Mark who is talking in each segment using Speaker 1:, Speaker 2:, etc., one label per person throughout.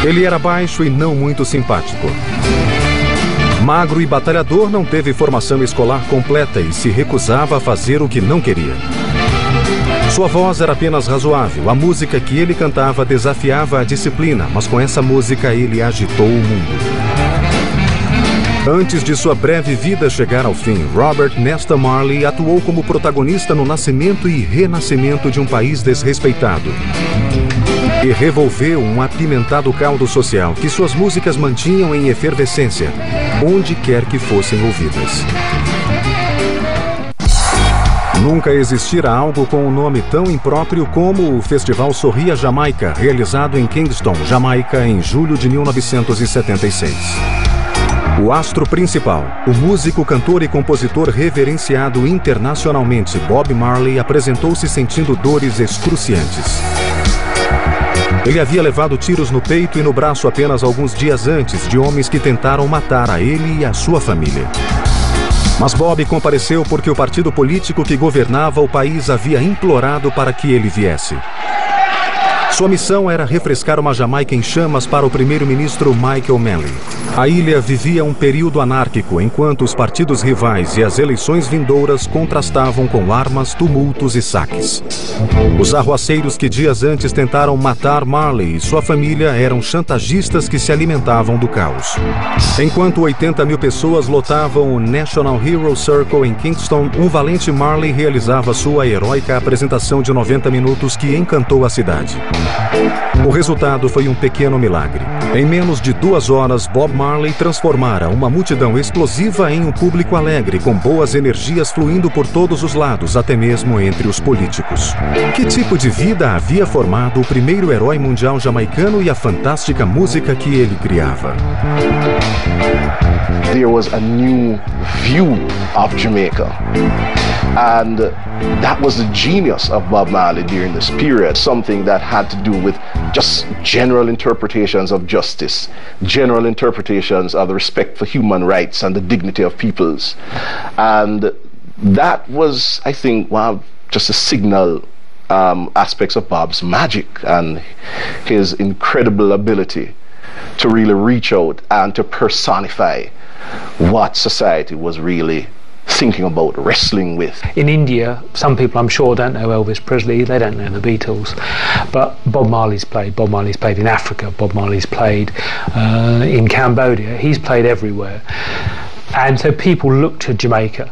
Speaker 1: Ele era baixo e não muito simpático. Magro e batalhador, não teve formação escolar completa e se recusava a fazer o que não queria. Sua voz era apenas razoável. A música que ele cantava desafiava a disciplina, mas com essa música ele agitou o mundo. Antes de sua breve vida chegar ao fim, Robert Nesta Marley atuou como protagonista no nascimento e renascimento de um país desrespeitado. E revolveu um apimentado caldo social que suas músicas mantinham em efervescência, onde quer que fossem ouvidas. Nunca existira algo com um nome tão impróprio como o Festival Sorria Jamaica, realizado em Kingston, Jamaica, em julho de 1976. O astro principal, o músico, cantor e compositor reverenciado internacionalmente Bob Marley, apresentou-se sentindo dores excruciantes. Ele havia levado tiros no peito e no braço apenas alguns dias antes de homens que tentaram matar a ele e a sua família. Mas Bob compareceu porque o partido político que governava o país havia implorado para que ele viesse. Sua missão era refrescar uma Jamaica em chamas para o primeiro-ministro Michael Manley. A ilha vivia um período anárquico, enquanto os partidos rivais e as eleições vindouras contrastavam com armas, tumultos e saques. Os arruaceiros que dias antes tentaram matar Marley e sua família eram chantagistas que se alimentavam do caos. Enquanto 80 mil pessoas lotavam o National Hero Circle em Kingston, um valente Marley realizava sua heróica apresentação de 90 minutos que encantou a cidade. O resultado foi um pequeno milagre. Em menos de 2 horas, Bob Marley transformara uma multidão explosiva em um público alegre, com boas energias fluindo por todos os lados, até mesmo entre os políticos. Que tipo de vida havia formado o primeiro herói mundial jamaicano e a fantástica música que ele criava?
Speaker 2: There was a new view of Jamaica. And that was the genius of Bob Marley during this period, something that had to do with just general interpretations of justice, general interpretations of the respect for human rights and the dignity of peoples. And that was, I think, one of just the signal aspects of Bob's magic and his incredible ability to really reach out and to personify what society was really thinking about, wrestling with.
Speaker 3: In India, some people I'm sure don't know Elvis Presley, they don't know the Beatles, but Bob Marley's played. Bob Marley's played in Africa, Bob Marley's played in Cambodia, he's played everywhere. And so people look to Jamaica.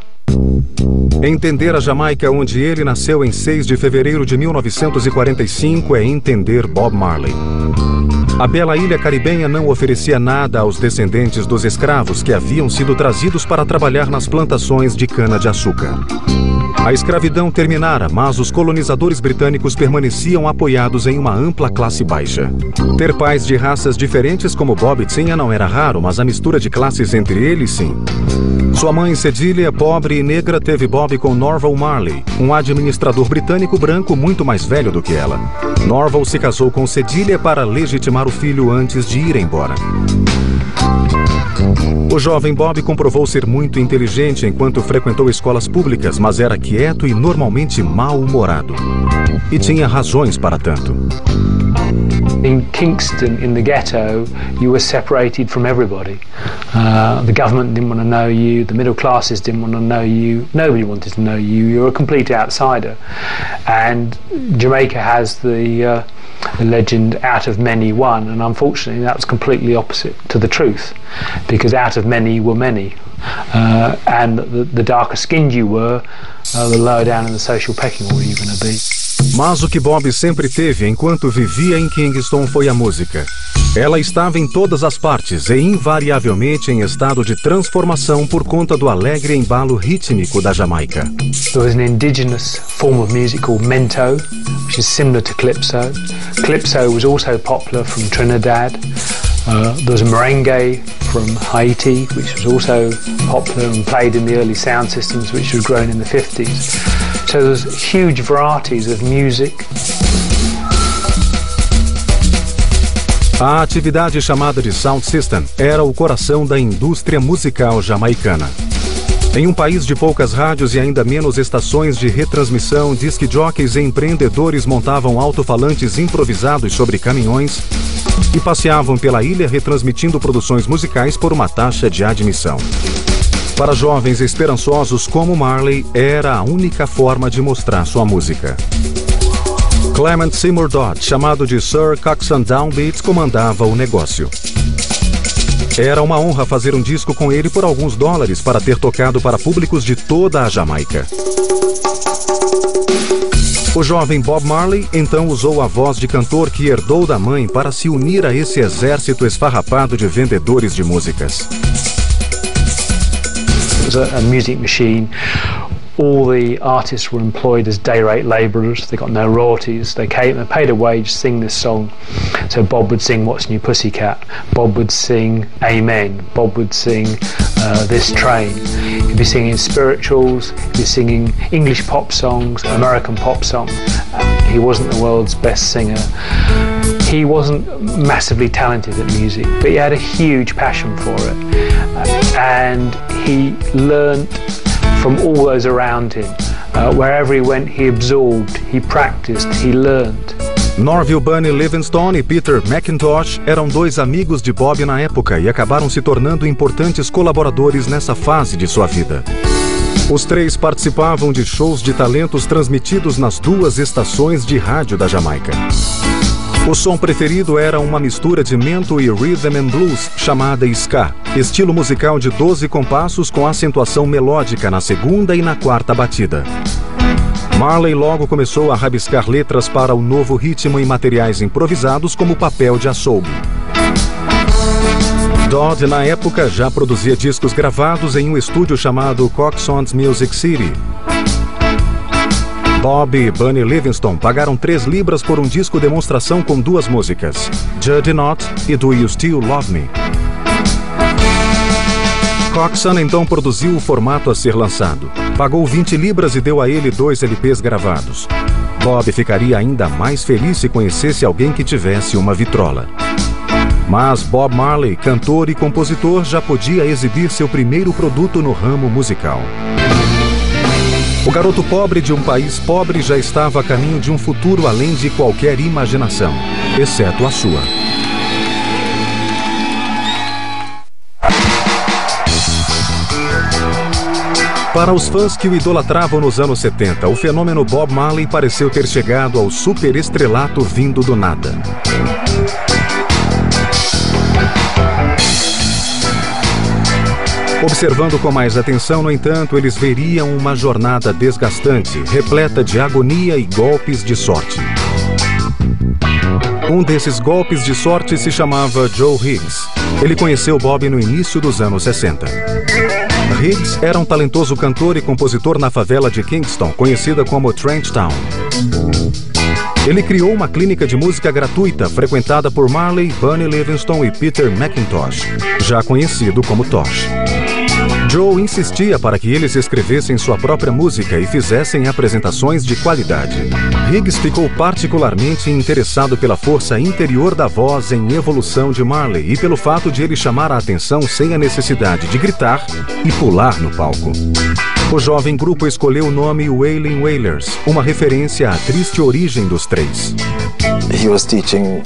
Speaker 1: Entender a Jamaica, onde ele nasceu em 6 de fevereiro de 1945, é entender Bob Marley. A bela ilha caribenha não oferecia nada aos descendentes dos escravos que haviam sido trazidos para trabalhar nas plantações de cana-de-açúcar. A escravidão terminara, mas os colonizadores britânicos permaneciam apoiados em uma ampla classe baixa. Ter pais de raças diferentes como Bob tinha não era raro, mas a mistura de classes entre eles, sim. Sua mãe, Cedília, pobre e negra, teve Bob com Norval Marley, um administrador britânico branco muito mais velho do que ela. Norval se casou com Cedília para legitimar o filho antes de ir embora. O jovem Bob comprovou ser muito inteligente enquanto frequentou escolas públicas, mas era quieto e normalmente mal-humorado. E tinha razões para tanto.
Speaker 3: In Kingston, in the ghetto, you were separated from everybody. The government didn't want to know you, the middle classes didn't want to know you, nobody wanted to know you, you were a complete outsider. And Jamaica has the legend out of many one, and unfortunately that was completely opposite to the truth, because out of many were many. And the darker skinned you were, the lower down in the social pecking order you're going to be.
Speaker 1: Mas o que Bob sempre teve enquanto vivia em Kingston foi a música. Ela estava em todas as partes e invariavelmente em estado de transformação por conta do alegre embalo rítmico da Jamaica.
Speaker 3: There was an indigenous form of music called mento, which is similar to calypso. Calypso was also popular from Trinidad. There was a merengue from Haiti, which was also popular and played in the early sound systems, which was grown in the 50s. So there's huge varieties of music.
Speaker 1: A atividade chamada de Sound System era o coração da indústria musical jamaicana. Em um país de poucas rádios e ainda menos estações de retransmissão, disc jockeys e empreendedores montavam alto-falantes improvisados sobre caminhões e passeavam pela ilha retransmitindo produções musicais por uma taxa de admissão. Para jovens esperançosos como Marley, era a única forma de mostrar sua música. Clement Seymour Dodd, chamado de Sir Coxsone Downbeat, comandava o negócio. Era uma honra fazer um disco com ele por alguns dólares para ter tocado para públicos de toda a Jamaica. O jovem Bob Marley então usou a voz de cantor que herdou da mãe para se unir a esse exército esfarrapado de vendedores de músicas.
Speaker 3: It was a music machine. All the artists were employed as day rate labourers. They got no royalties. They paid a wage to sing this song. So Bob would sing What's New Pussycat. Bob would sing Amen. Bob would sing This Train. He'd be singing spirituals. He'd be singing English pop songs, American pop songs. He wasn't the world's best singer. He wasn't massively talented at music, but he had a huge passion for it. And he learned from all those around him. Wherever he went, he absorbed, he practiced, he learned.
Speaker 1: Norville Bunny Livingstone e Peter McIntosh eram dois amigos de Bob na época e acabaram se tornando importantes colaboradores nessa fase de sua vida. Os três participavam de shows de talentos transmitidos nas duas estações de rádio da Jamaica. O som preferido era uma mistura de mento e rhythm and blues, chamada ska, estilo musical de 12 compassos com acentuação melódica na segunda e na quarta batida. Marley logo começou a rabiscar letras para o novo ritmo em materiais improvisados como papel de açougue. Dodd, na época, já produzia discos gravados em um estúdio chamado Coxsone's Music City. Bob e Bunny Livingstone pagaram 3 libras por um disco demonstração com 2 músicas, Juddy Not e Do You Still Love Me? Coxsone então produziu o formato a ser lançado. Pagou 20 libras e deu a ele 2 LPs gravados. Bob ficaria ainda mais feliz se conhecesse alguém que tivesse uma vitrola. Mas Bob Marley, cantor e compositor, já podia exibir seu primeiro produto no ramo musical. O garoto pobre de um país pobre já estava a caminho de um futuro além de qualquer imaginação, exceto a sua. Para os fãs que o idolatravam nos anos 70, o fenômeno Bob Marley pareceu ter chegado ao superestrelato vindo do nada. Observando com mais atenção, no entanto, eles veriam uma jornada desgastante, repleta de agonia e golpes de sorte. Um desses golpes de sorte se chamava Joe Higgs. Ele conheceu Bob no início dos anos 60. Higgs era um talentoso cantor e compositor na favela de Kingston, conhecida como Trench Town. Ele criou uma clínica de música gratuita frequentada por Marley, Bunny Livingstone e Peter McIntosh, já conhecido como Tosh. Joe insistia para que eles escrevessem sua própria música e fizessem apresentações de qualidade. Higgs ficou particularmente interessado pela força interior da voz em evolução de Marley e pelo fato de ele chamar a atenção sem a necessidade de gritar e pular no palco. O jovem grupo escolheu o nome Wailing Wailers, uma referência à triste origem dos três.
Speaker 4: He was teaching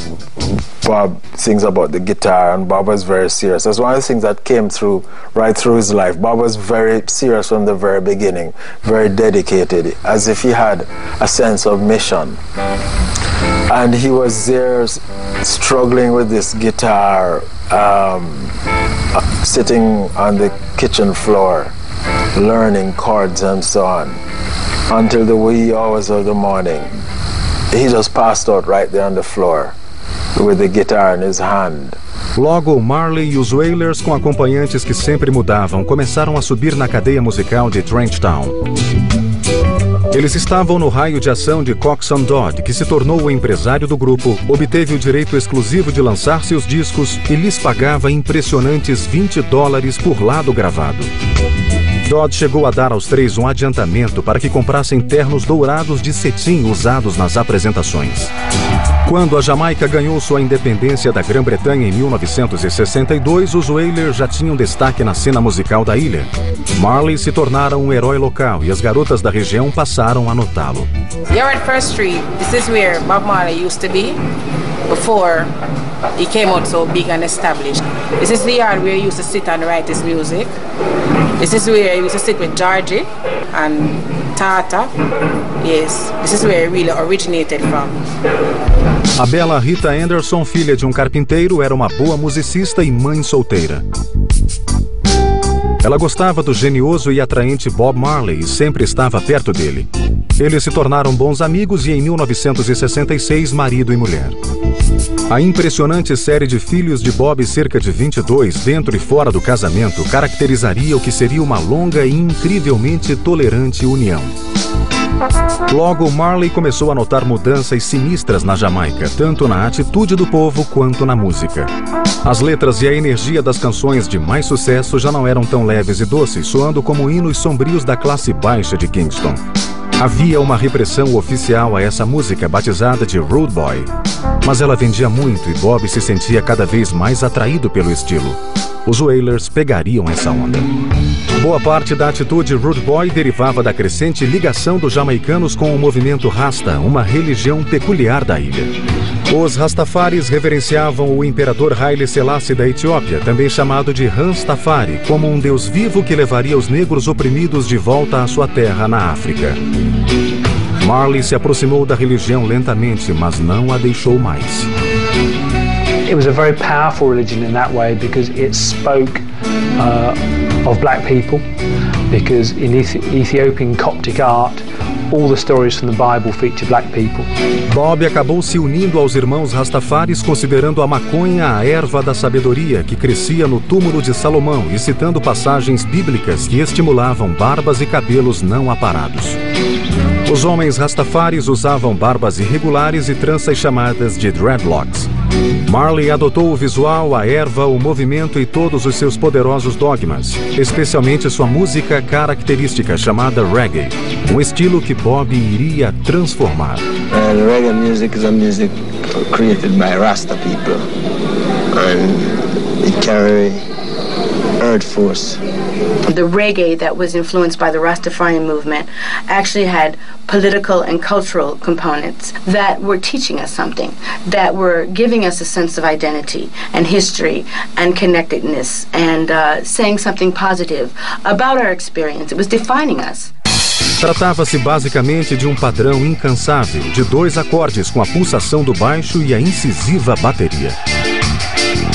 Speaker 4: Bob things about the guitar, and Bob was very serious. That's one of the things that came through right through his life. Bob was very serious from the very beginning, very dedicated, as if he had a sense of mission. And he was there struggling with this guitar, sitting on the kitchen floor, learning chords and so on, until the wee hours of the morning. He just passed out right there on the floor with the guitar in his hand.
Speaker 1: Logo, Marley e os Wailers, com acompanhantes que sempre mudavam, começaram a subir na cadeia musical de Trench Town. Eles estavam no raio de ação de Coxsone Dodd, que se tornou o empresário do grupo, obteve o direito exclusivo de lançar seus discos e lhes pagava impressionantes $20 por lado gravado. Dodd chegou a dar aos três um adiantamento para que comprassem ternos dourados de cetim usados nas apresentações. Quando a Jamaica ganhou sua independência da Grã-Bretanha em 1962, os Wailers já tinham destaque na cena musical da ilha. Marley se tornara um herói local e as garotas da região passaram a notá-lo.
Speaker 5: You're at First Street. This is where Bob Marley used to be before he came out so big and established. This is the yard where he used to sit and write his music. This is where he used to sit with Georgie and Tata. Yes, this is where he really originated from.
Speaker 1: A bela Rita Anderson, filha de um carpinteiro, era uma boa musicista e mãe solteira. Ela gostava do genioso e atraente Bob Marley e sempre estava perto dele. Eles se tornaram bons amigos e em 1966, marido e mulher. A impressionante série de filhos de Bob, cerca de 22, dentro e fora do casamento, caracterizaria o que seria uma longa e incrivelmente tolerante união. Logo, Marley começou a notar mudanças sinistras na Jamaica, tanto na atitude do povo quanto na música. As letras e a energia das canções de mais sucesso já não eram tão leves e doces, soando como hinos sombrios da classe baixa de Kingston. Havia uma repressão oficial a essa música, batizada de Rude Boy. Mas ela vendia muito e Bob se sentia cada vez mais atraído pelo estilo. Os Wailers pegariam essa onda. Boa parte da atitude Rude Boy derivava da crescente ligação dos jamaicanos com o movimento Rasta, uma religião peculiar da ilha. Os Rastafaris reverenciavam o imperador Haile Selassie da Etiópia, também chamado de Rastafari, como um deus vivo que levaria os negros oprimidos de volta à sua terra na África. Marley se aproximou da religião lentamente, mas não a deixou mais.
Speaker 3: It was a very powerful religion in that way because it spoke of black people, because in Ethiopian Coptic art, all the stories from the Bible feature black people.
Speaker 1: Bob acabou se unindo aos irmãos Rastafaris, considerando a maconha a erva da sabedoria que crescia no túmulo de Salomão e citando passagens bíblicas que estimulavam barbas e cabelos não aparados. Os homens Rastafaris usavam barbas irregulares e tranças chamadas de dreadlocks. Marley adotou o visual, a erva, o movimento e todos os seus poderosos dogmas, especialmente sua música característica chamada reggae, um estilo que Bob iria transformar.
Speaker 6: Reggae music is a music created by Rasta people, and it carry earth force.
Speaker 7: The reggae that was influenced by the Rastafarian movement actually had political and cultural components that were teaching us something, that were giving us a sense of identity and history and connectedness and saying something positive about our experience. It was defining us.
Speaker 1: Tratava-se basicamente de um padrão incansável, de 2 acordes com a pulsação do baixo e a incisiva bateria.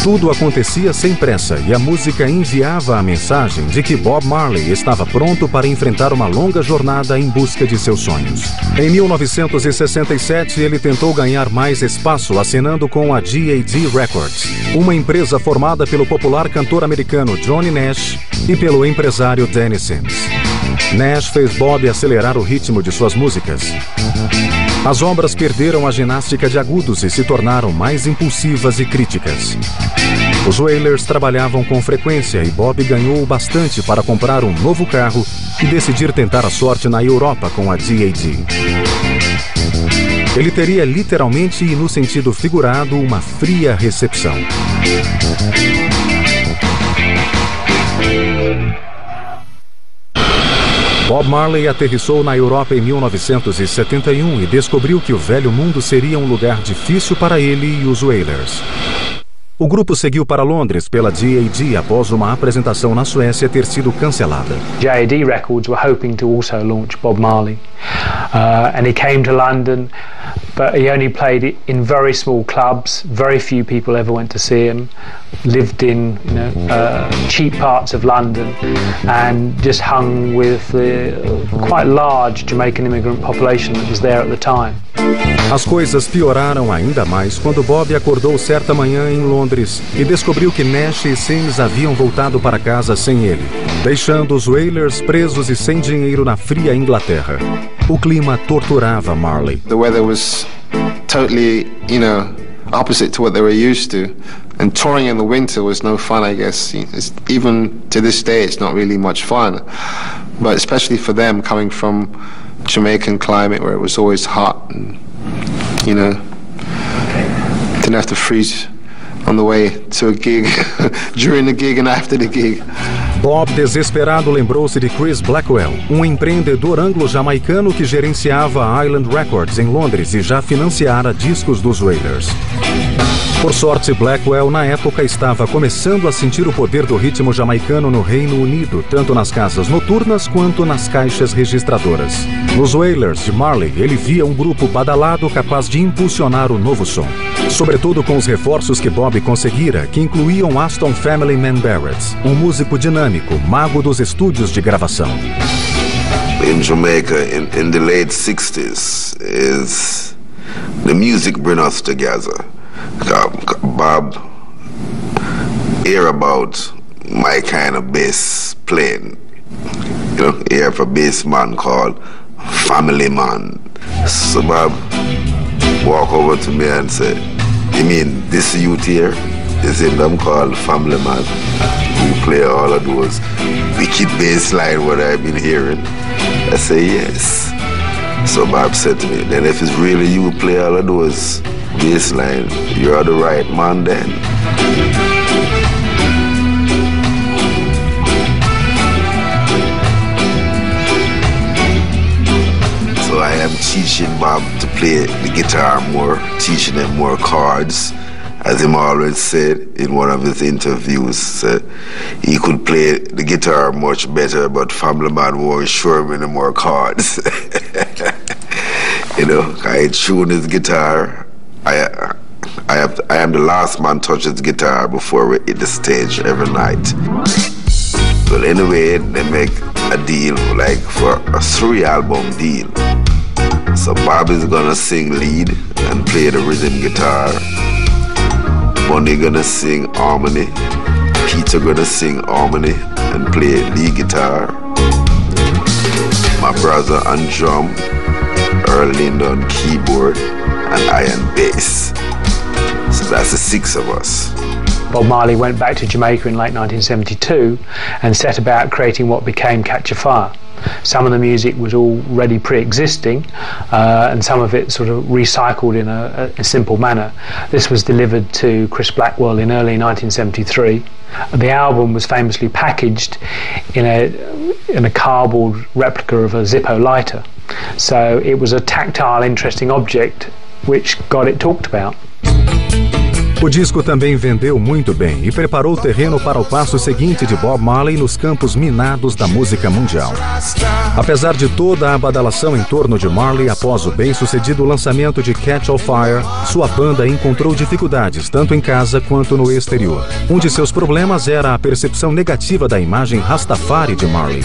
Speaker 1: Tudo acontecia sem pressa e a música enviava a mensagem de que Bob Marley estava pronto para enfrentar uma longa jornada em busca de seus sonhos. Em 1967, ele tentou ganhar mais espaço assinando com a GAD Records, uma empresa formada pelo popular cantor americano Johnny Nash e pelo empresário Danny Sims. Nash fez Bob acelerar o ritmo de suas músicas. As obras perderam a ginástica de agudos e se tornaram mais impulsivas e críticas. Os Wailers trabalhavam com frequência e Bob ganhou bastante para comprar um novo carro e decidir tentar a sorte na Europa com a GAD. Ele teria literalmente e no sentido figurado uma fria recepção. Bob Marley aterrissou na Europa em 1971 e descobriu que o velho mundo seria um lugar difícil para ele e os Wailers. O grupo seguiu para Londres pela GAD após uma apresentação na Suécia ter sido cancelada.
Speaker 3: GAD Records were hoping to also launch Bob Marley, and he came to London, but he only played it in very small clubs. Very few people ever went to see him. Lived in cheap parts of London, and just hung with the quite large Jamaican immigrant population that was there at the time.
Speaker 1: As coisas pioraram ainda mais quando Bob acordou certa manhã em Londres e descobriu que Nash e Sims haviam voltado para casa sem ele, deixando os Wailers presos e sem dinheiro na fria Inglaterra. O clima torturava Marley.
Speaker 8: The weather was totally, opposite to what they were used to, and touring in the winter was no fun, I guess. Even to this day, it's not really much fun, but especially for them coming from Jamaican climate where it was always hot and didn't have to freeze on the way to a gig, during the gig and after the gig.
Speaker 1: Bob, desesperado, lembrou-se de Chris Blackwell, um empreendedor anglo-jamaicano que gerenciava a Island Records em Londres e já financiara discos dos Wailers. Por sorte, Blackwell, na época, estava começando a sentir o poder do ritmo jamaicano no Reino Unido, tanto nas casas noturnas quanto nas caixas registradoras. Nos Wailers de Marley, ele via um grupo badalado capaz de impulsionar o novo som. Sobretudo com os reforços que Bob conseguira, que incluíam Aston Family Man Barrett, um músico dinâmico, mago dos estúdios de gravação.
Speaker 9: In Jamaica, in the late 60s, the music bring us together. Bob hear about my kind of bass playing. You know, hear of a bass man called Family Man. So Bob walk over to me and say, "You mean this youth here? Is it them called Family Man? You play all of those wicked bass line what I've been hearing?" I say, "Yes." So Bob said to me, "Then if it's really you play all of those bass line, you're the right man then." So I am teaching Bob to play the guitar more, teaching him more chords. As him always said in one of his interviews, he could play the guitar much better, but Family Man won't show him any more chords. You know, I tune his guitar. I am the last man touch his guitar before we hit the stage every night. Well, anyway, they make a deal like for a 3-album deal. So Bob is gonna sing lead and play the rhythm guitar. Bunny gonna sing harmony. Peter gonna sing harmony and play lead guitar. My brother on drum, Earl Linda on keyboard, and I on bass. So that's the 6 of us.
Speaker 3: Bob Marley went back to Jamaica in late 1972 and set about creating what became Catch a Fire. Some of the music was already pre-existing and some of it sort of recycled in a simple manner. This was delivered to Chris Blackwell in early 1973. The album was famously packaged in a cardboard replica of a Zippo lighter. So it was a tactile, interesting object which got it talked about.
Speaker 1: O disco também vendeu muito bem e preparou o terreno para o passo seguinte de Bob Marley nos campos minados da música mundial. Apesar de toda a badalação em torno de Marley após o bem-sucedido lançamento de Catch a Fire, sua banda encontrou dificuldades tanto em casa quanto no exterior. Um de seus problemas era a percepção negativa da imagem Rastafari de Marley.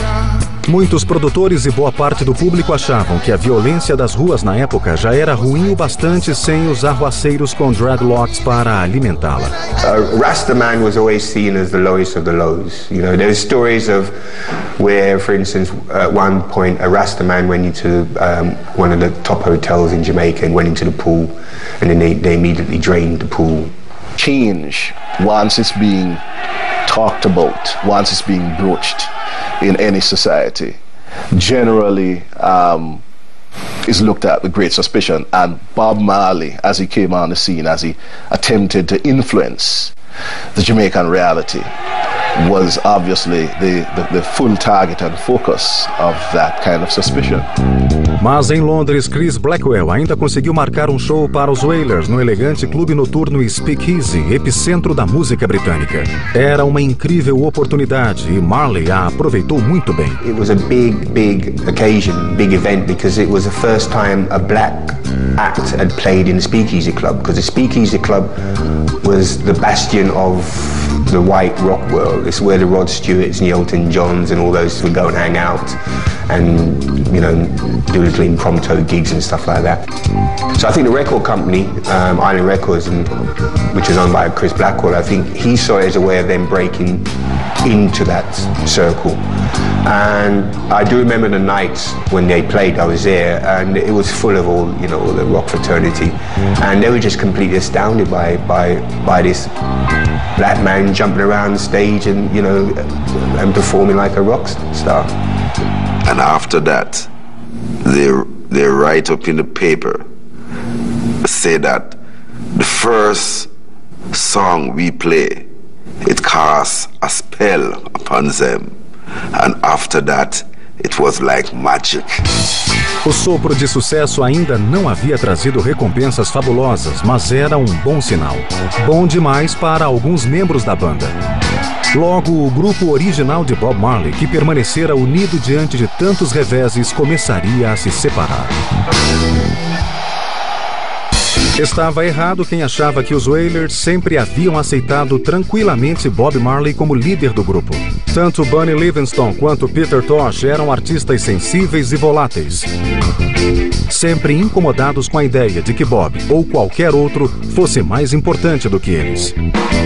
Speaker 1: Muitos produtores e boa parte do público achavam que a violência das ruas na época já era ruim o bastante sem os arruaceiros com dreadlocks para alimentá-la.
Speaker 10: Rastaman was always seen as the lowest of the lows. You know, there's stories of where, for instance, at one point a Rastaman went into one of the top hotels in Jamaica and went into the pool, and then they immediately drained the pool.
Speaker 2: Change, once it's being talked about, once it's being broached in any society, generally is looked at with great suspicion. And Bob Marley, as he came on the scene, as he attempted to influence the Jamaican reality, was obviously the full target and focus of that kind of suspicion.
Speaker 1: Mas em Londres, Chris Blackwell ainda conseguiu marcar um show para os Wailers no elegante clube noturno Speakeasy, epicentro da música britânica. Era uma incrível oportunidade e Marley a aproveitou muito bem.
Speaker 10: It was a big occasion, big event, because it was the first time a black act had played in the Speakeasy Club, because the Speakeasy Club was the bastion of the white rock world. It's where the Rod Stewarts and the Elton Johns and all those would go and hang out and, you know, do little impromptu gigs and stuff like that. So I think the record company, Island Records, which was owned by Chris Blackwell, I think he saw it as a way of them breaking into that circle. And I do remember the nights when they played, I was there, and it was full of all, you know, all the rock fraternity, and they were just completely astounded by this black man jumping around the stage and, you know, and performing like a rock star.
Speaker 9: And after that, they write up in the paper, say that the first song we play, it casts a spell upon them, and after that, it was like magic.
Speaker 1: O sopro de sucesso ainda não havia trazido recompensas fabulosas, mas era um bom sinal. Bom demais para alguns membros da banda. Logo, o grupo original de Bob Marley, que permanecera unido diante de tantos reveses, começaria a se separar. Estava errado quem achava que os Wailers sempre haviam aceitado tranquilamente Bob Marley como líder do grupo. Tanto Bunny Livingston quanto Peter Tosh eram artistas sensíveis e voláteis, sempre incomodados com a ideia de que Bob ou qualquer outro fosse mais importante do que eles.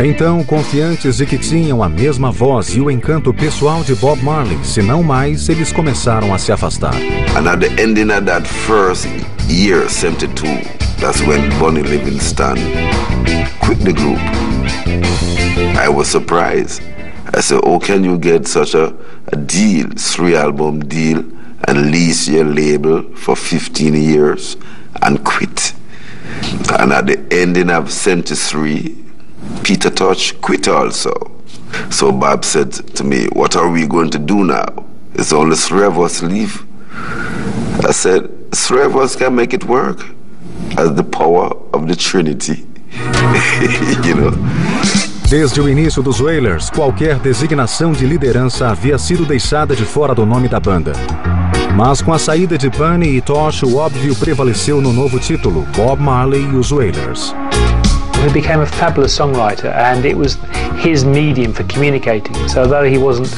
Speaker 1: Então, confiantes de que tinham a mesma voz e o encanto pessoal de Bob Marley, se não mais, eles começaram a se afastar.
Speaker 9: And at the ending of that first year, 72, that's when Bunny Livingston quit the group. I was surprised. I said, oh, can you get such a deal, 3-album deal, and lease your label for 15 years and quit? And at the ending of 73, Peter Tosh quit also. So Bob said to me, what are we going to do now? It's only 3 of us leave. I said, 3 of us can make it work. As the power of the Trinity, you know.
Speaker 1: Desde o início dos Wailers, qualquer designação de liderança havia sido deixada de fora do nome da banda. Mas com a saída de Bunny e Tosh, o óbvio prevaleceu no novo título, Bob Marley e os Wailers.
Speaker 3: He became a fabulous songwriter, and it was his medium for communicating. So although he wasn't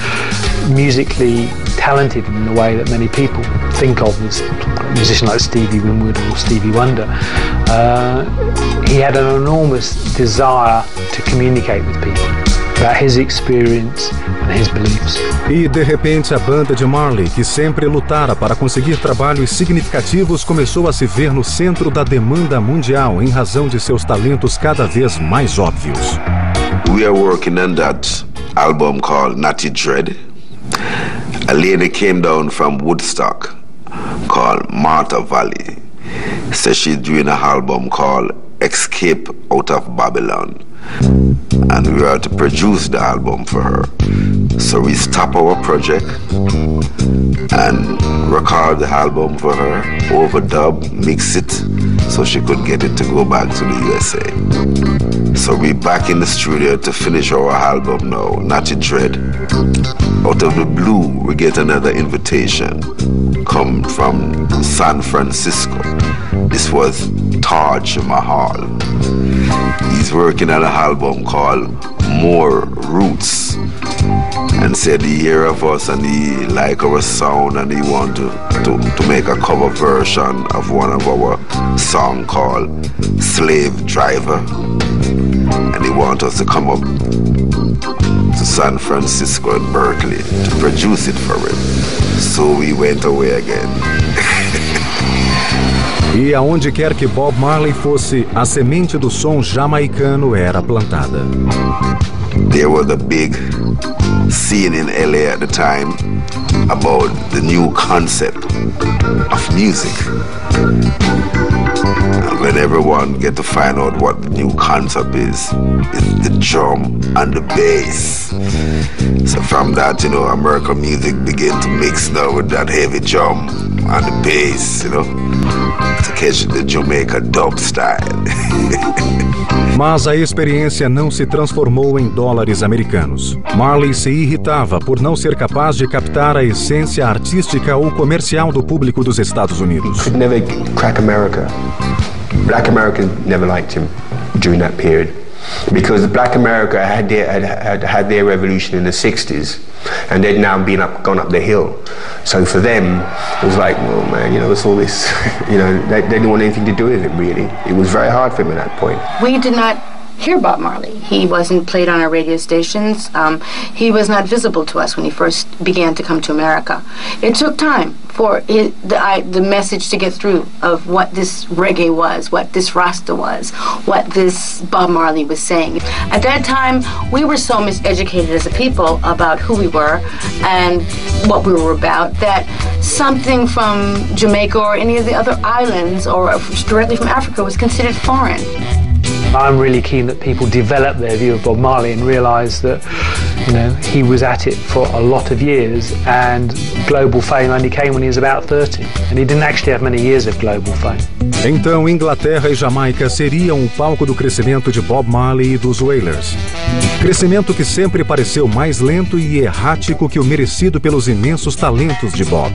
Speaker 3: musically talented in the way that many people think of as a musician like Stevie Winwood or Stevie Wonder, he had an enormous desire to communicate with people about his experience and his beliefs.
Speaker 1: E de repente a banda de Marley, que sempre lutara para conseguir trabalhos significativos, começou a se ver no centro da demanda mundial em razão de seus talentos cada vez mais óbvios.
Speaker 9: We are working on that album called Natty Dread. A lady came down from Woodstock called Martha Valley. Says she's doing an album called Escape Out of Babylon. And we are to produce the album for her. So we stop our project and record the album for her, overdub, mix it, so she could get it to go back to the USA. So we're back in the studio to finish our album now, Natty Dread. Out of the blue, we get another invitation, come from San Francisco. This was Taj Mahal. He's working on an album called More Roots, and said he hear of us and he like our sound and he want to make a cover version of one of our song called Slave Driver, and he want us to come up to San Francisco and Berkeley to produce it for him. So we went away again.
Speaker 1: E aonde quer que Bob Marley fosse, a semente do som jamaicano era plantada.
Speaker 9: There was a big scene in LA at the time about the new concept of music. And when everyone get to find out what the new concept is, it's the drum and the bass. So from that, you know, American music began to mix now with that heavy drum and the bass, you know, to catch the Jamaica dub style.
Speaker 1: Mas a experiência não se transformou em dólares americanos. Marley se irritava por não ser capaz de captar a essência artística ou comercial do público dos Estados Unidos.
Speaker 10: Could never crack America. Black Americans never liked him during that period, because Black America had their revolution in the 60s, and they'd now gone up the hill. So for them, it was like, well, man, you know, it's all this, you know, they didn't want anything to do with it, really. It was very hard for him at that point.
Speaker 7: We did not hear Bob Marley. He wasn't played on our radio stations. He was not visible to us when he first began to come to America. It took time for the message to get through of what this reggae was, what this Rasta was, what this Bob Marley was saying. At that time, we were so miseducated as a people about who we were and what we were about that something from Jamaica or any of the other islands or directly from Africa was considered foreign.
Speaker 3: I'm really keen that people develop their view of Bob Marley and realise that, you know, he was at it for a lot of years, and global fame only came when he was about 30, and he didn't actually have many years of global fame.
Speaker 1: Então, Inglaterra e Jamaica seriam o palco do crescimento de Bob Marley e dos Wailers. Crescimento que sempre pareceu mais lento e errático que o merecido pelos imensos talentos de Bob.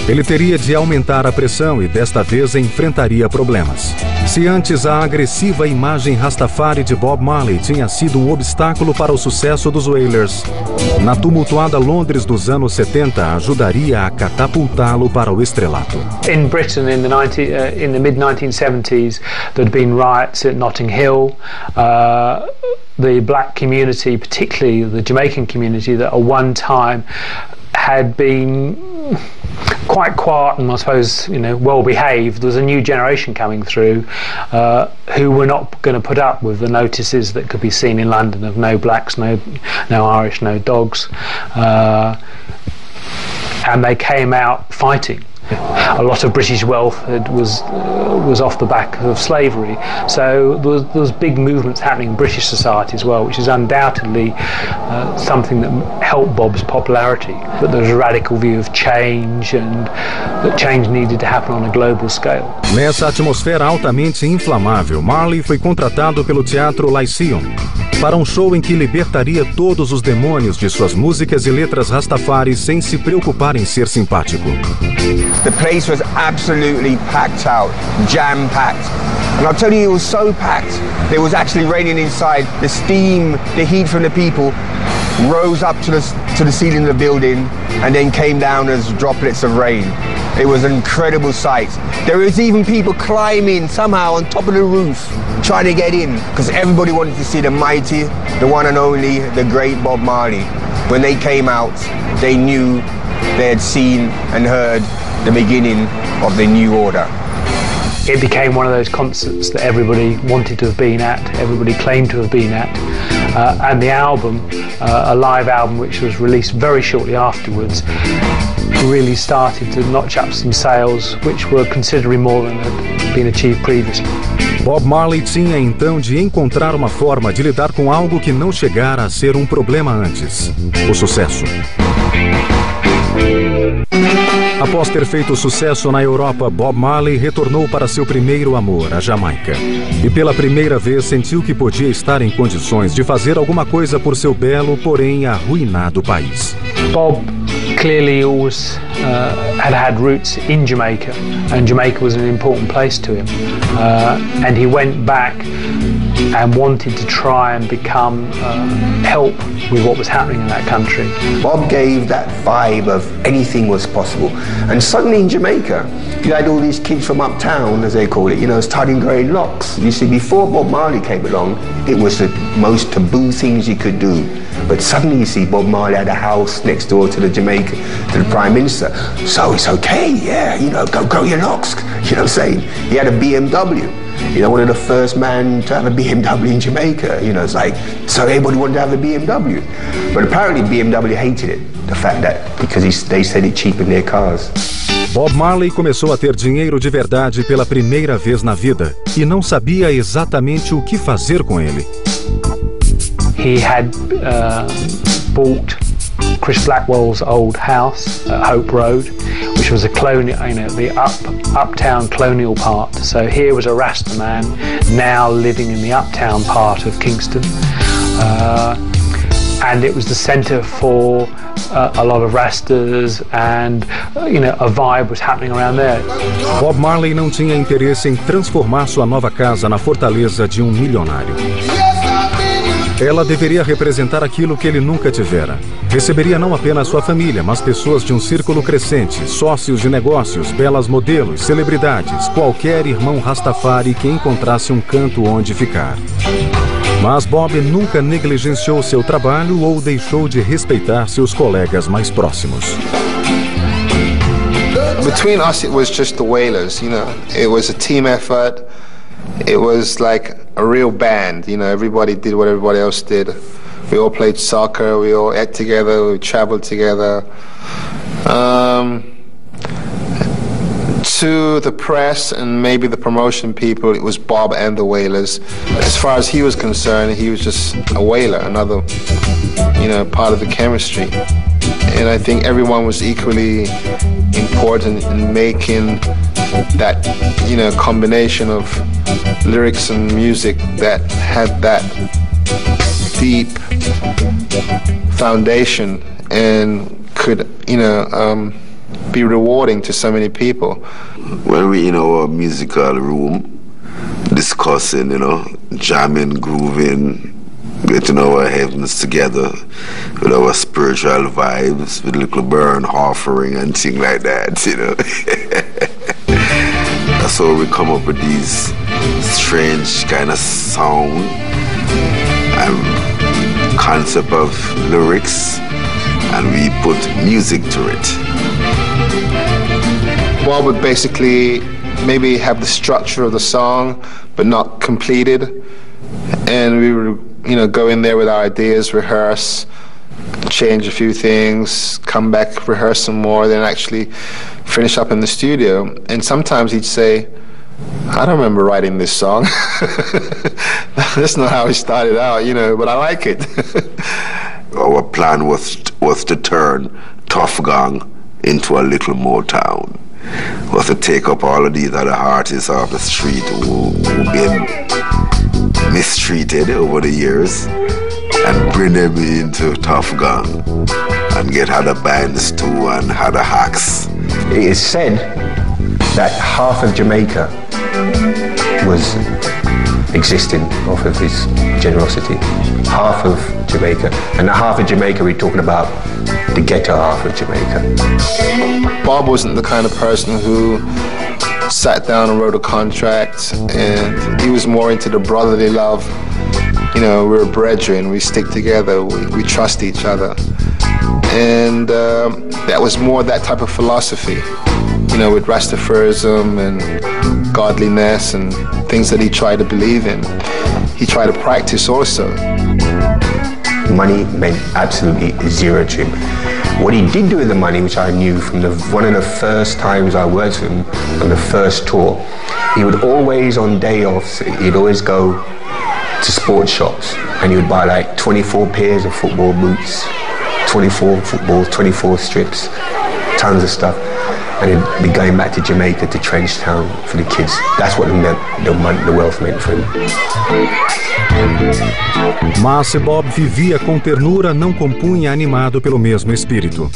Speaker 1: Ele teria de aumentar a pressão e desta vez enfrentaria problemas. Se antes a agressiva imagem Rastafari de Bob Marley tinha sido um obstáculo para o sucesso dos Wailers, na tumultuada Londres dos anos 70 ajudaria a catapultá-lo para o estrelato.
Speaker 3: In Britain, in the mid-1970s, there had been riots at Notting Hill. The black community, particularly the Jamaican community, that at one time had been quite quiet and, I suppose, you know, well behaved. There was a new generation coming through who were not going to put up with the notices that could be seen in London of no blacks, no Irish, no dogs, and they came out fighting. A lot of British wealth was off the back of slavery, so there was big movements happening in British society as well, which is undoubtedly something that helped Bob's popularity. But there was a radical view of change, and that change needed to happen on a global scale.
Speaker 1: Nessa atmosfera altamente inflamável, Marley foi contratado pelo Teatro Lyceum para um show em que libertaria todos os demônios de suas músicas e letras Rastafari sem se preocupar em ser simpático.
Speaker 10: The place was absolutely packed out, jam-packed. And I'll tell you, it was so packed, it was actually raining inside. The steam, the heat from the people rose up to the ceiling of the building and then came down as droplets of rain. It was an incredible sight. There was even people climbing somehow on top of the roof, trying to get in, because everybody wanted to see the mighty, the one and only, the great Bob Marley. When they came out, they knew they had seen and heard the beginning of the new order.
Speaker 3: It became one of those concerts that everybody wanted to have been at, everybody claimed to have been at, and the album, a live album which was released very shortly afterwards, really started to notch up some sales which were considerably more than had been achieved previously.
Speaker 1: Bob Marley tinha então de encontrar uma forma de lidar com algo que não chegara a ser um problema antes: o sucesso. Após ter feito sucesso na Europa, Bob Marley retornou para seu primeiro amor, a Jamaica. E pela primeira vez sentiu que podia estar em condições de fazer alguma coisa por seu belo, porém arruinado país.
Speaker 3: Bob clearly always had roots in Jamaica, and Jamaica was an important place to him. And he went back and wanted to try and become help with what was happening in that country.
Speaker 10: Bob gave that vibe of anything was possible. And suddenly in Jamaica, you had all these kids from uptown, as they call it, you know, starting growing locks. You see, before Bob Marley came along, it was the most taboo things you could do. But suddenly you see Bob Marley had a house next door to the Prime Minister. So it's okay, yeah, you know, go grow your locks, you know what I'm saying? He had a BMW. You know, one of the first men to have a BMW in Jamaica. You know, it's like, so everybody wanted to have a BMW. But apparently BMW hated it, the fact that, because they said it cheapened their cars.
Speaker 1: Bob Marley começou a ter dinheiro de verdade pela primeira vez na vida e não sabia exatamente o que fazer com ele.
Speaker 3: He had bought Chris Blackwell's old house at Hope Road, which was a colonial, you know, the uptown colonial part. So here was a Rasta man now living in the uptown part of Kingston, and it was the centre for a lot of Rastas, and you know, a vibe was happening around there.
Speaker 1: Bob Marley não tinha interesse em transformar sua nova casa na fortaleza de um milionário. Ela deveria representar aquilo que ele nunca tivera. Receberia não apenas sua família, mas pessoas de um círculo crescente, sócios de negócios, belas modelos, celebridades, qualquer irmão Rastafari que encontrasse um canto onde ficar. Mas Bob nunca negligenciou seu trabalho ou deixou de respeitar seus colegas mais próximos.
Speaker 8: Between us, it was just the Wailers, you know. It was a team effort. It was like a real band, you know. Everybody did what everybody else did. We all played soccer, we all ate together, we traveled together. to the press and maybe the promotion people, it was Bob and the Wailers. As far as he was concerned, he was just a Wailer, another, part of the chemistry. And I think everyone was equally important in making that, combination of lyrics and music that had that deep foundation and could, be rewarding to so many people.
Speaker 9: When we're in our musical room, discussing, jamming, grooving, getting our heavens together with our spiritual vibes, with little burn offering and things like that, That's how we come up with these strange kind of sound and concept of lyrics, and we put music to it.
Speaker 8: Bob would basically maybe have the structure of the song, but not completed. And we would, go in there with our ideas, rehearse, change a few things, come back, rehearse some more, then actually finish up in the studio. And sometimes he'd say, I don't remember writing this song. That's not how it started out, but I like it.
Speaker 9: Our plan was to turn Tuff Gong into a little Motown. Was to take up all of these other artists off the street who've been mistreated over the years and bring them into Tuff Gong and get other bands too and other hacks.
Speaker 10: It is said that half of Jamaica was existing off of his generosity. Half of Jamaica. And the half of Jamaica, we're talking about the ghetto half of Jamaica.
Speaker 8: Bob wasn't the kind of person who sat down and wrote a contract, and he was more into the brotherly love. We're brethren, we stick together, we trust each other. And that was more that type of philosophy, with Rastafarism and godliness and things that he tried to believe in. He tried to practice also.
Speaker 10: Money meant absolutely zero to him. What he did do with the money, which I knew from one of the first times I worked with him on the first tour, he would always, on day offs, he'd always go to sports shops and he would buy like 24 pairs of football boots, 24 footballs, 24 strips, tons of stuff. And he'd be going back to Jamaica, to Trenchtown for the kids. That's what the wealth meant for him.
Speaker 1: Mas se Bob vivia com ternura, não compunha animado pelo mesmo espírito.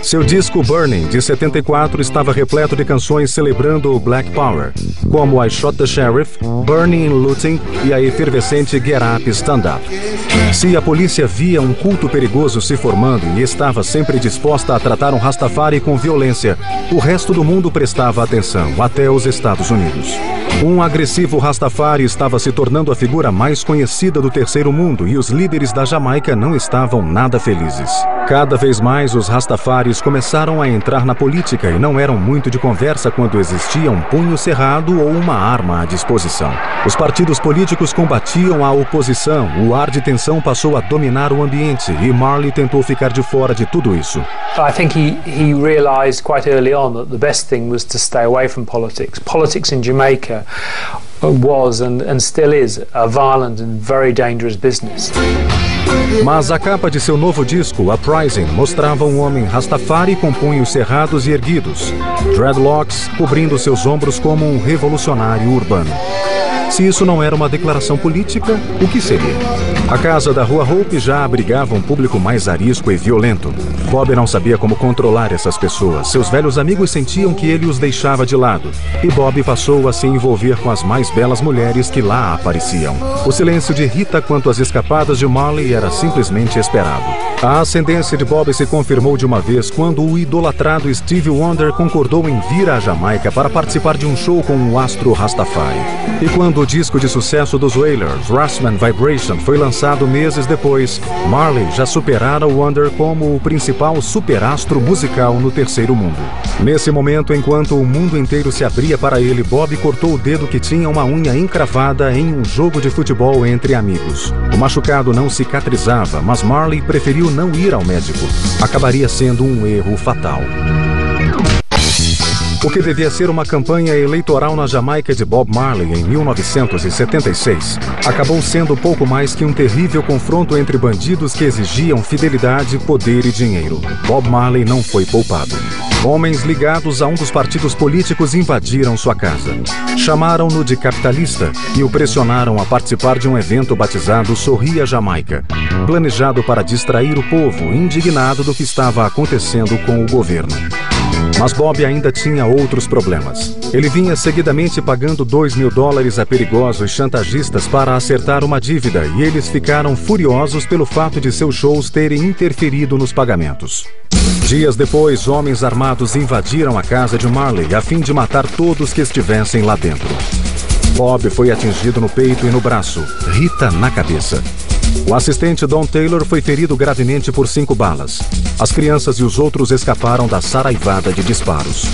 Speaker 1: Seu disco Burning, de 74, estava repleto de canções celebrando o Black Power, como I Shot the Sheriff, Burning and Looting e a efervescente Get Up, Stand Up. Se a polícia via um culto perigoso se formando e estava sempre disposta a tratar um Rastafari com violência, o resto do mundo prestava atenção, até os Estados Unidos. Um agressivo Rastafari estava se tornando a figura mais conhecida do terceiro mundo e os líderes da Jamaica não estavam nada felizes. Cada vez mais os Rastafaris começaram a entrar na política e não eram muito de conversa quando existia um punho cerrado ou uma arma à disposição. Os partidos políticos combatiam a oposição, o ar de tensão passou a dominar o ambiente e Marley tentou ficar de fora de tudo isso.
Speaker 3: I think he realized quite early on that the best thing was to stay away from politics. Politics in Jamaica was and still is a violent and very dangerous business.
Speaker 1: Mas a capa de seu novo disco, Uprising, mostrava um homem Rastafari com punhos cerrados e erguidos, dreadlocks cobrindo seus ombros como um revolucionário urbano. Se isso não era uma declaração política, o que seria? A casa da Rua Hope já abrigava um público mais arisco e violento. Bob não sabia como controlar essas pessoas. Seus velhos amigos sentiam que ele os deixava de lado. E Bob passou a se envolver com as mais belas mulheres que lá apareciam. O silêncio de Rita quanto às escapadas de Marley era simplesmente esperado. A ascendência de Bob se confirmou de uma vez quando o idolatrado Stevie Wonder concordou em vir à Jamaica para participar de um show com o astro Rastafari. E quando o disco de sucesso dos Wailers, Rastman Vibration, foi lançado meses depois, Marley já superara o Wonder como o principal superastro musical no terceiro mundo. Nesse momento, enquanto o mundo inteiro se abria para ele, Bob cortou o dedo que tinha uma unha encravada em um jogo de futebol entre amigos. O machucado não cicatrizava, mas Marley preferiu não ir ao médico. Acabaria sendo um erro fatal. O que devia ser uma campanha eleitoral na Jamaica de Bob Marley em 1976 acabou sendo pouco mais que um terrível confronto entre bandidos que exigiam fidelidade, poder e dinheiro. Bob Marley não foi poupado. Homens ligados a um dos partidos políticos invadiram sua casa. Chamaram-no de capitalista e o pressionaram a participar de um evento batizado Sorria Jamaica, planejado para distrair o povo, indignado do que estava acontecendo com o governo. Mas Bob ainda tinha outros problemas. Ele vinha seguidamente pagando $2.000 a perigosos chantagistas para acertar uma dívida e eles ficaram furiosos pelo fato de seus shows terem interferido nos pagamentos. Dias depois, homens armados invadiram a casa de Marley a fim de matar todos que estivessem lá dentro. Bob foi atingido no peito e no braço, Rita na cabeça. O assistente Don Taylor foi ferido gravemente por 5 balas. As crianças e os outros escaparam da saraivada de disparos.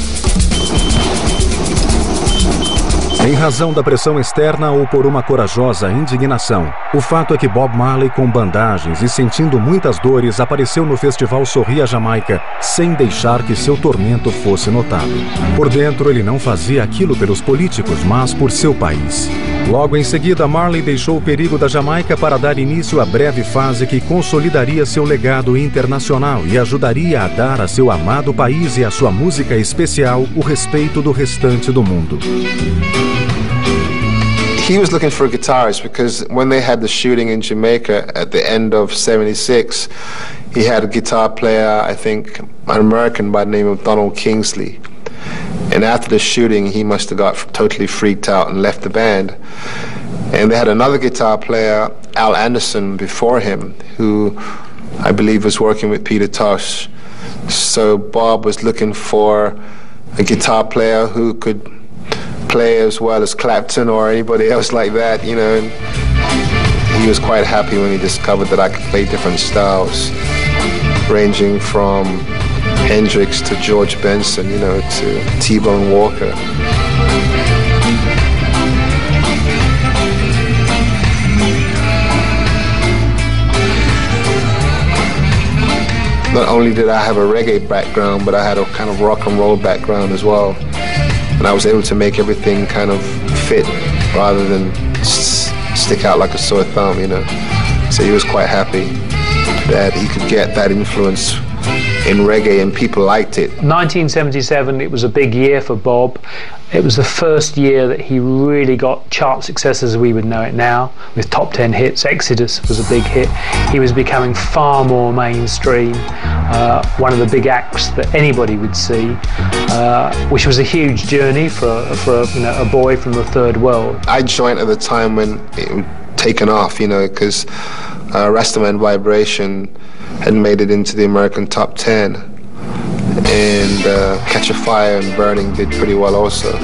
Speaker 1: Em razão da pressão externa ou por uma corajosa indignação, o fato é que Bob Marley, com bandagens e sentindo muitas dores, apareceu no festival Sorria Jamaica sem deixar que seu tormento fosse notado. Por dentro, ele não fazia aquilo pelos políticos, mas por seu país. Logo em seguida, Marley deixou o perigo da Jamaica para dar início à breve fase que consolidaria seu legado internacional e ajudaria a dar a seu amado país e a sua música especial o respeito do restante do mundo.
Speaker 8: He was looking for guitars because when they had the shooting in Jamaica at the end of '76, he had a guitar player, I think, an American by the name of Donald Kingsley. And after the shooting, he must have got totally freaked out and left the band. And they had another guitar player, Al Anderson, before him, who I believe was working with Peter Tosh. So Bob was looking for a guitar player who could play as well as Clapton or anybody else like that, you know. And he was quite happy when he discovered that I could play different styles, ranging from Hendrix to George Benson, you know, to T-Bone Walker. Not only did I have a reggae background, but I had a kind of rock and roll background as well. And I was able to make everything kind of fit rather than stick out like a sore thumb, you know. So he was quite happy that he could get that influence in reggae and people liked it.
Speaker 3: 1977, it was a big year for Bob. It was the first year that he really got chart success as we would know it now, with top 10 hits. Exodus was a big hit. He was becoming far more mainstream, one of the big acts that anybody would see, which was a huge journey for a boy from the third world.
Speaker 8: I joined at the time when it was taken off, you know, because Rastaman Vibration had made it into the American top 10, and Catch a Fire and Burning did pretty well also.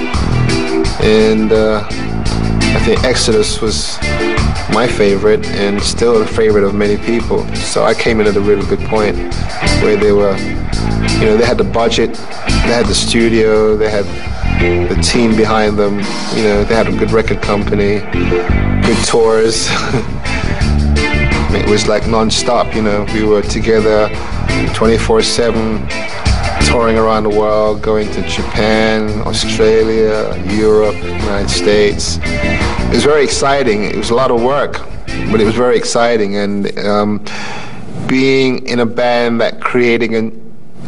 Speaker 8: And I think Exodus was my favorite and still the favorite of many people. So I came in at a really good point where they were, you know, they had the budget, they had the studio, they had the team behind them, you know, they had a good record company, good tours. It was like non-stop, you know. We were together 24/7, touring around the world, going to Japan, Australia, Europe, United States. It was very exciting. It was a lot of work, but it was very exciting. And being in a band that creating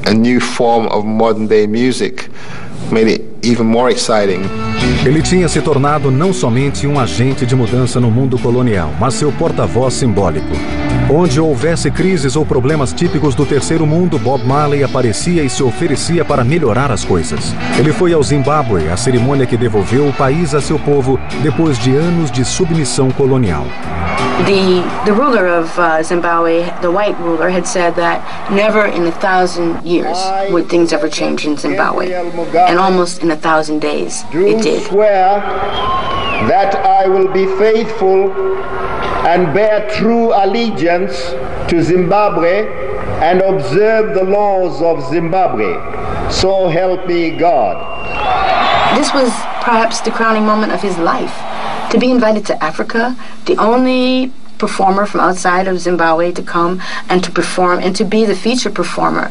Speaker 8: a new form of modern-day music made it even more exciting.
Speaker 1: Ele tinha se tornado não somente um agente de mudança no mundo colonial, mas seu porta-voz simbólico. Onde houvesse crises ou problemas típicos do terceiro mundo, Bob Marley aparecia e se oferecia para melhorar as coisas. Ele foi ao Zimbábue, a cerimônia que devolveu o país a seu povo depois de anos de submissão colonial.
Speaker 7: The ruler of Zimbabwe, the white ruler, had said that never in 1,000 years would things ever change in Zimbabwe, and almost in 1,000 days it did.
Speaker 11: Swear that I will be faithful and bear true allegiance to Zimbabwe and observe the laws of Zimbabwe. So help me God.
Speaker 7: This was perhaps the crowning moment of his life. To be invited to Africa, the only performer from outside of Zimbabwe to come and to perform and to be the featured performer.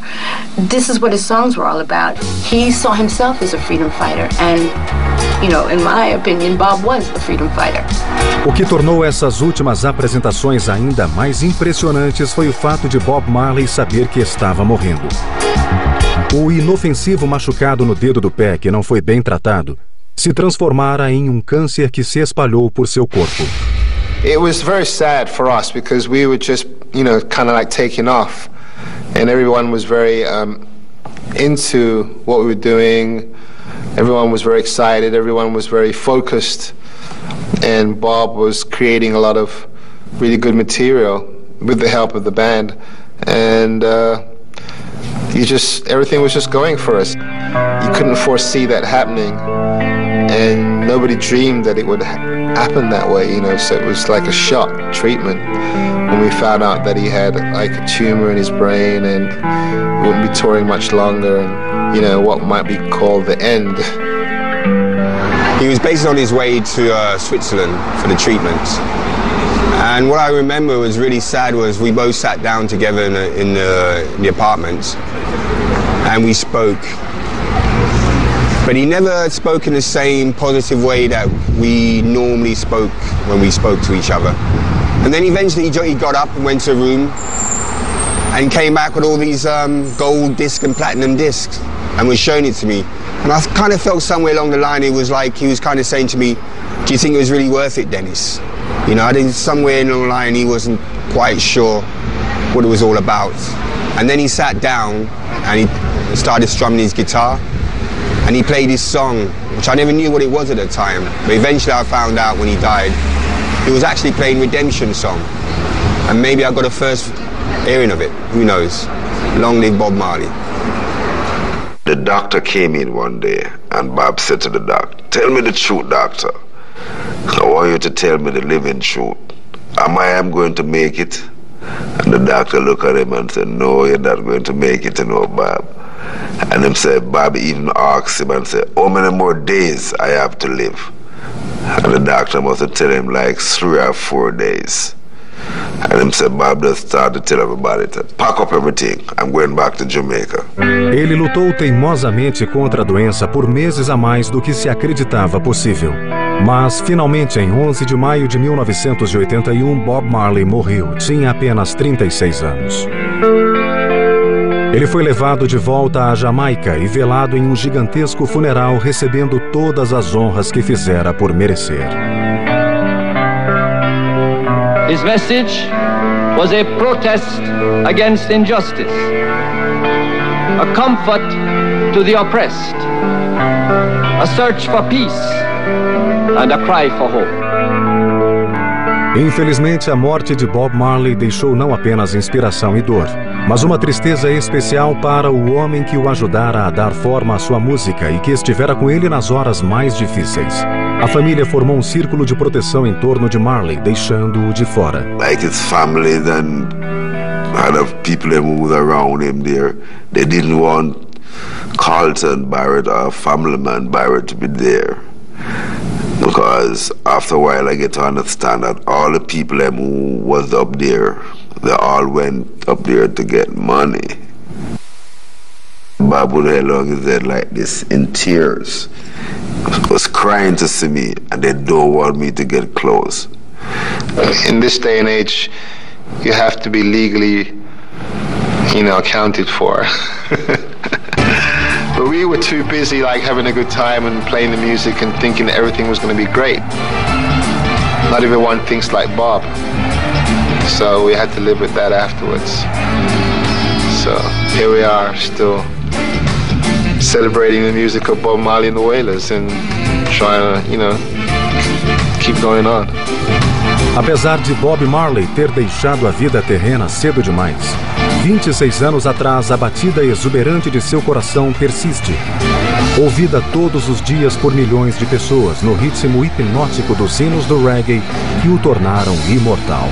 Speaker 7: This is what his songs were all about. He saw himself as a freedom fighter, and, you know, in my opinion, Bob was the freedom fighter.
Speaker 1: O que tornou essas últimas apresentações ainda mais impressionantes foi o fato de Bob Marley saber que estava morrendo. O inofensivo machucado no dedo do pé, que não foi bem tratado, se transformara em câncer que se espalhou por seu corpo.
Speaker 8: It was very sad for us because we were just, you know, kind of like taking off, and everyone was very into what we were doing. Everyone was very excited. Everyone was very focused, and Bob was creating a lot of really good material with the help of the band, and everything was just going for us. You couldn't foresee that happening, and nobody dreamed that it would happen that way, you know, so it was like a shock treatment when we found out that he had like a tumor in his brain and wouldn't be touring much longer, and, you know, what might be called the end.
Speaker 10: He was basically on his way to Switzerland for the treatment. And what I remember was really sad was we both sat down together in the apartment and we spoke. But he never spoke in the same positive way that we normally spoke when we spoke to each other. And then eventually he got up and went to a room and came back with all these gold discs and platinum discs and was showing it to me. And I kind of felt somewhere along the line he was kind of saying to me, do you think it was really worth it, Dennis? You know, I think somewhere in the line he wasn't quite sure what it was all about. And then he sat down and he started strumming his guitar and he played his song, which I never knew what it was at the time. But eventually I found out when he died, he was actually playing Redemption Song. And maybe I got a first hearing of it, who knows. Long live Bob Marley.
Speaker 9: The doctor came in one day and Bob said to the doctor, tell me the truth, doctor. I want you to tell me the living truth. Am I going to make it? And the doctor looked at him and said, no, you're not going to make it, you know, Bob. And him said, Bob even asked him and said, how many more days I have to live? And the doctor must have told him like 3 or 4 days. And him said, Bob just started to tell everybody to pack up everything. I'm going back to Jamaica.
Speaker 1: Ele lutou teimosamente contra a doença por meses a mais do que se acreditava possível. Mas, finalmente, em 11 de maio de 1981, Bob Marley morreu. Tinha apenas 36 anos. Ele foi levado de volta à Jamaica e velado em gigantesco funeral, recebendo todas as honras que fizera por merecer.
Speaker 12: His message was a protest against injustice, a comfort to the oppressed, a search for peace, and a cry for hope.
Speaker 1: Infelizmente, a morte de Bob Marley deixou não apenas inspiração e dor, mas uma tristeza especial para o homem que o ajudara a dar forma à sua música e que estivera com ele nas horas mais difíceis. A família formou círculo de proteção em torno de Marley, deixando-o de fora.
Speaker 9: Like his family and other people that moved around him there, they didn't want Carlton Barrett or family man Barrett to be there. Because after a while I get to understand that all the people who was up there, they all went up there to get money. Bob would held on his head like this in tears. Was crying to see me, and they don't want me to get close.
Speaker 8: In this day and age, you have to be legally, you know, accounted for. But we were too busy like having a good time and playing the music and thinking that everything was going to be great. Not everyone thinks like Bob. So we had to live with that afterwards. So here we are still celebrating the music of Bob Marley and the Wailers and trying to, you know, keep going on.
Speaker 1: Apesar de Bob Marley ter deixado a vida terrena cedo demais, 26 anos atrás, a batida exuberante de seu coração persiste. Ouvida todos os dias por milhões de pessoas no ritmo hipnótico dos hinos do reggae que o tornaram imortal.